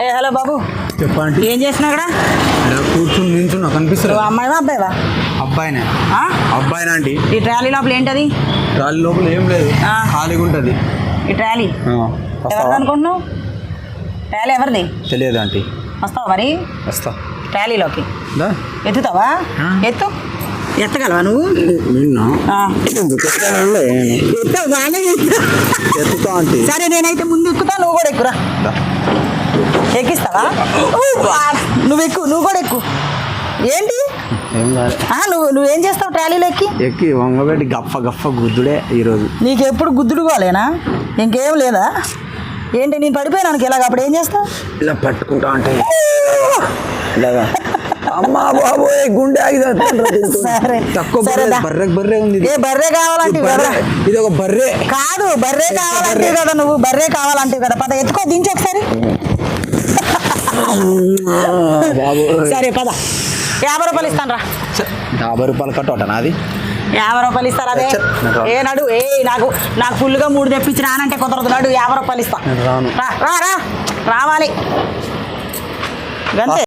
ఏ hello బాబు, చెప్పండి. ఏం చేస్తున్నావు ఇక్కడ? కూర్చుని నించున్నా కనిపిస్తారు. అమ్మాయివా అబ్బాయివా? అబ్బాయినే. అబ్బాయినా అండి. ఈ ట్రాలీ లోపల ఏంటది? ట్రాలీ లోపల ఏం లేదు, ఖాళీగా ఉంటుంది. ఈ ట్రాలీ ఎవరిది అనుకుంటున్నావు? ట్రాలీ ఎవరిది తెలియదు ఆంటీ. వస్తావా మరి? వస్తా. ట్రాలీలోకి ఎత్తుతావా? ఎత్తగలవా నువ్వు? ఎత్తుతా ఆంటీ. సరే నేనైతే ముందు ఎక్కుతా, నువ్వు కూడా ఎక్కురా. ఎక్కిస్తావా? నువ్వు కూడా ఎక్కు. ఏంటి నువ్వేం చేస్తావు ట్రాలీలో ఎక్కి వంగబెట్టి గఫ గుద్దుడే ఈరోజు. నీకు ఎప్పుడు గుద్దుడు పోలేనా? ఇంకేం లేదా? ఏంటి నేను పడిపోయినానికి ఎలాగ? అప్పుడు ఏం చేస్తావు? ఇలా పట్టుకుంటా అంటే ఇలాగా. అమ్మా బాబోయ్, గుండె బర్రె ఉంది. ఏ బర్రె కావాలంటే ఇది ఒక బర్రె కాదు, బర్రె కావాలంటే కదా నువ్వు. బర్రె కావాలంటే కదా. పద ఎత్తుకో, దించి ఒకసారి. సరే పద, 50 రూపాయలు ఇస్తాను రా. 50 రూపాయలు కట్టోట నాది. 50 రూపాయలు ఇస్తారు. అదే ఏ నడు. నాకు ఫుల్గా 3 తెప్పించి రానంటే కుదరదు. నడు, 50 రూపాయలు ఇస్తా. రావాలి అంతే.